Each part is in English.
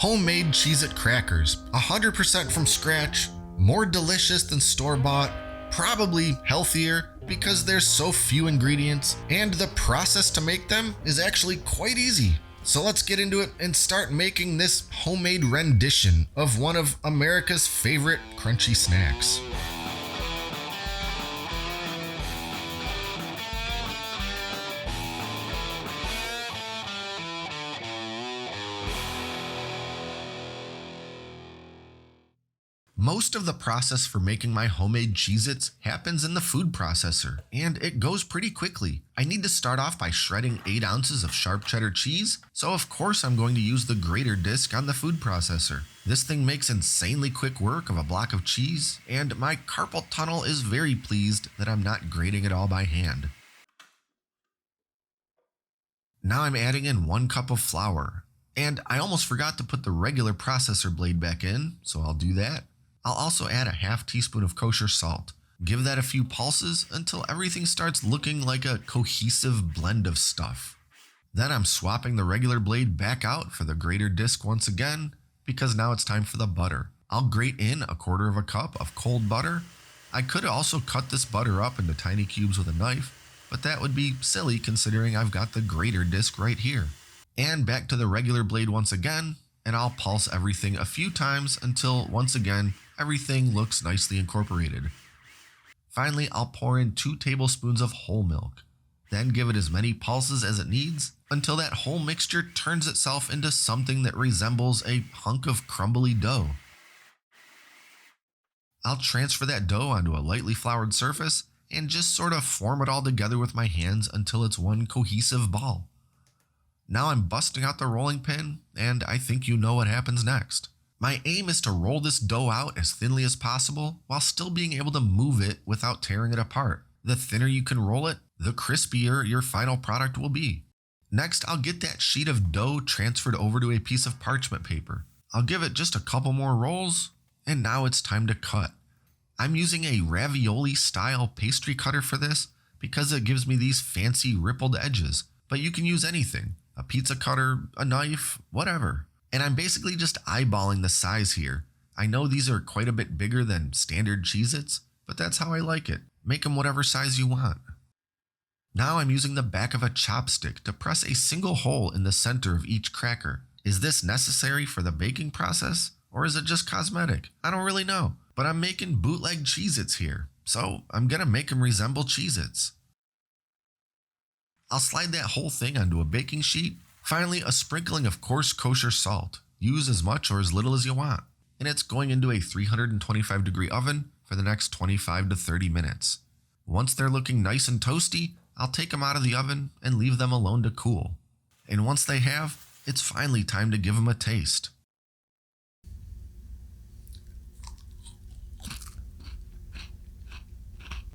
Homemade Cheez-It crackers, 100% from scratch, more delicious than store-bought, probably healthier because there's so few ingredients, and the process to make them is actually quite easy. So let's get into it and start making this homemade rendition of one of America's favorite crunchy snacks. Most of the process for making my homemade Cheez-Its happens in the food processor, and it goes pretty quickly. I need to start off by shredding 8 ounces of sharp cheddar cheese, so of course I'm going to use the grater disc on the food processor. This thing makes insanely quick work of a block of cheese, and my carpal tunnel is very pleased that I'm not grating it all by hand. Now I'm adding in 1 cup of flour, and I almost forgot to put the regular processor blade back in, so I'll do that. I'll also add a half teaspoon of kosher salt. Give that a few pulses until everything starts looking like a cohesive blend of stuff. Then I'm swapping the regular blade back out for the grater disc once again, because now it's time for the butter. I'll grate in 1/4 cup of cold butter. I could also cut this butter up into tiny cubes with a knife, but that would be silly considering I've got the grater disc right here. And back to the regular blade once again, and I'll pulse everything a few times until once again everything looks nicely incorporated. Finally, I'll pour in 2 tablespoons of whole milk. Then give it as many pulses as it needs until that whole mixture turns itself into something that resembles a hunk of crumbly dough. I'll transfer that dough onto a lightly floured surface and just sort of form it all together with my hands until it's one cohesive ball. Now I'm busting out the rolling pin, and I think you know what happens next. My aim is to roll this dough out as thinly as possible while still being able to move it without tearing it apart. The thinner you can roll it, the crispier your final product will be. Next, I'll get that sheet of dough transferred over to a piece of parchment paper. I'll give it just a couple more rolls, and now it's time to cut. I'm using a ravioli style pastry cutter for this because it gives me these fancy rippled edges, but you can use anything, a pizza cutter, a knife, whatever. And I'm basically just eyeballing the size here. I know these are quite a bit bigger than standard Cheez-Its, but that's how I like it. Make them whatever size you want. Now I'm using the back of a chopstick to press a single hole in the center of each cracker. Is this necessary for the baking process, or is it just cosmetic? I don't really know, but I'm making bootleg Cheez-Its here, so I'm gonna make them resemble Cheez-Its. I'll slide that whole thing onto a baking sheet. Finally, a sprinkling of coarse kosher salt. Use as much or as little as you want. And it's going into a 325-degree oven for the next 25 to 30 minutes. Once they're looking nice and toasty, I'll take them out of the oven and leave them alone to cool. And once they have, it's finally time to give them a taste.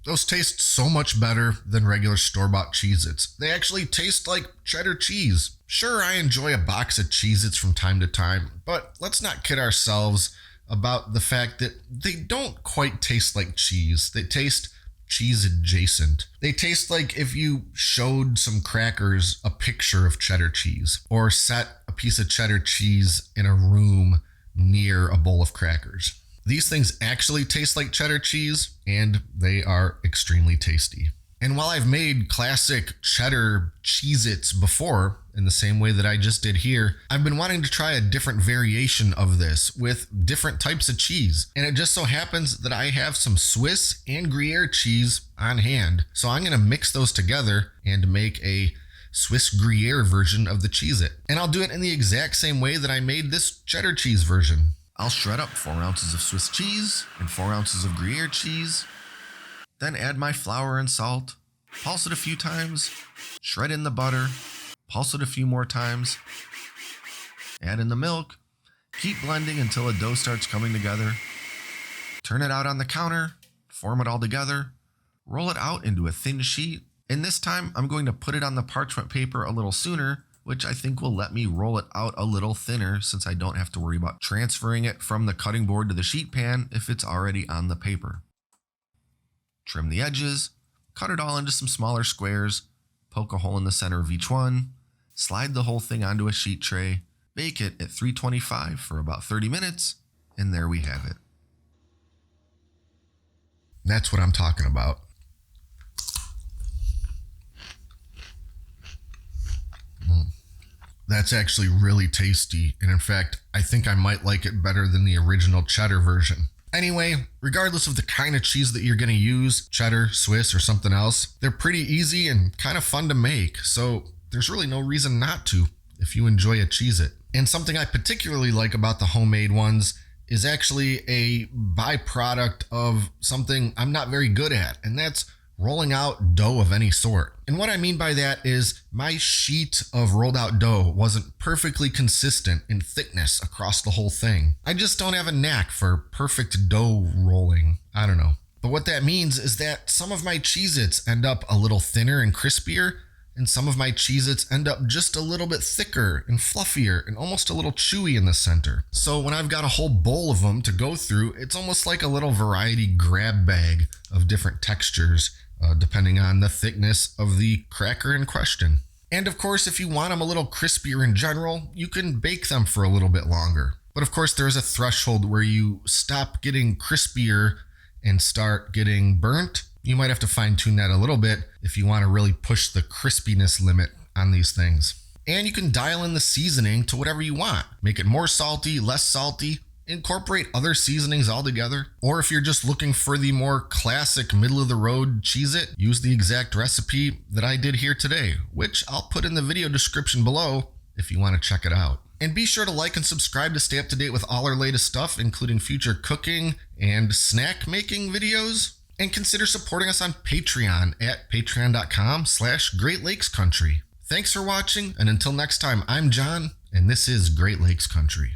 Those taste so much better than regular store-bought Cheez-Its. They actually taste like cheddar cheese. Sure, I enjoy a box of Cheez-Its from time to time, but let's not kid ourselves about the fact that they don't quite taste like cheese. They taste cheese adjacent. They taste like if you showed some crackers a picture of cheddar cheese, or set a piece of cheddar cheese in a room near a bowl of crackers. These things actually taste like cheddar cheese, and they are extremely tasty. And while I've made classic cheddar Cheez-Its before, in the same way that I just did here, I've been wanting to try a different variation of this with different types of cheese. And it just so happens that I have some Swiss and Gruyere cheese on hand. So I'm gonna mix those together and make a Swiss Gruyere version of the Cheez-It. And I'll do it in the exact same way that I made this cheddar cheese version. I'll shred up 4 ounces of Swiss cheese and 4 ounces of Gruyere cheese, then add my flour and salt, pulse it a few times, shred in the butter, pulse it a few more times, add in the milk, keep blending until a dough starts coming together, turn it out on the counter, form it all together, roll it out into a thin sheet, and this time I'm going to put it on the parchment paper a little sooner, which I think will let me roll it out a little thinner since I don't have to worry about transferring it from the cutting board to the sheet pan if it's already on the paper. Trim the edges, cut it all into some smaller squares, poke a hole in the center of each one, slide the whole thing onto a sheet tray, bake it at 325 for about 30 minutes, and there we have it. That's what I'm talking about. That's actually really tasty, and in fact, I think I might like it better than the original cheddar version. Anyway, regardless of the kind of cheese that you're going to use, cheddar, Swiss, or something else, they're pretty easy and kind of fun to make, so there's really no reason not to if you enjoy a Cheez-It. And something I particularly like about the homemade ones is actually a byproduct of something I'm not very good at, and that's rolling out dough of any sort. And what I mean by that is my sheet of rolled out dough wasn't perfectly consistent in thickness across the whole thing. I just don't have a knack for perfect dough rolling. I don't know. But what that means is that some of my Cheez-Its end up a little thinner and crispier, and some of my Cheez-Its end up just a little bit thicker and fluffier and almost a little chewy in the center. So when I've got a whole bowl of them to go through, it's almost like a little variety grab bag of different textures, depending on the thickness of the cracker in question. And of course, if you want them a little crispier in general, you can bake them for a little bit longer. But of course, there's a threshold where you stop getting crispier and start getting burnt. You might have to fine tune that a little bit if you want to really push the crispiness limit on these things. And you can dial in the seasoning to whatever you want. Make it more salty, less salty, incorporate other seasonings altogether. Or if you're just looking for the more classic middle-of-the-road Cheez-It, use the exact recipe that I did here today, which I'll put in the video description below if you want to check it out. And be sure to like and subscribe to stay up to date with all our latest stuff, including future cooking and snack making videos. And consider supporting us on Patreon at patreon.com/Great Lakes Country. Thanks for watching, and until next time, I'm John, and this is Great Lakes Country.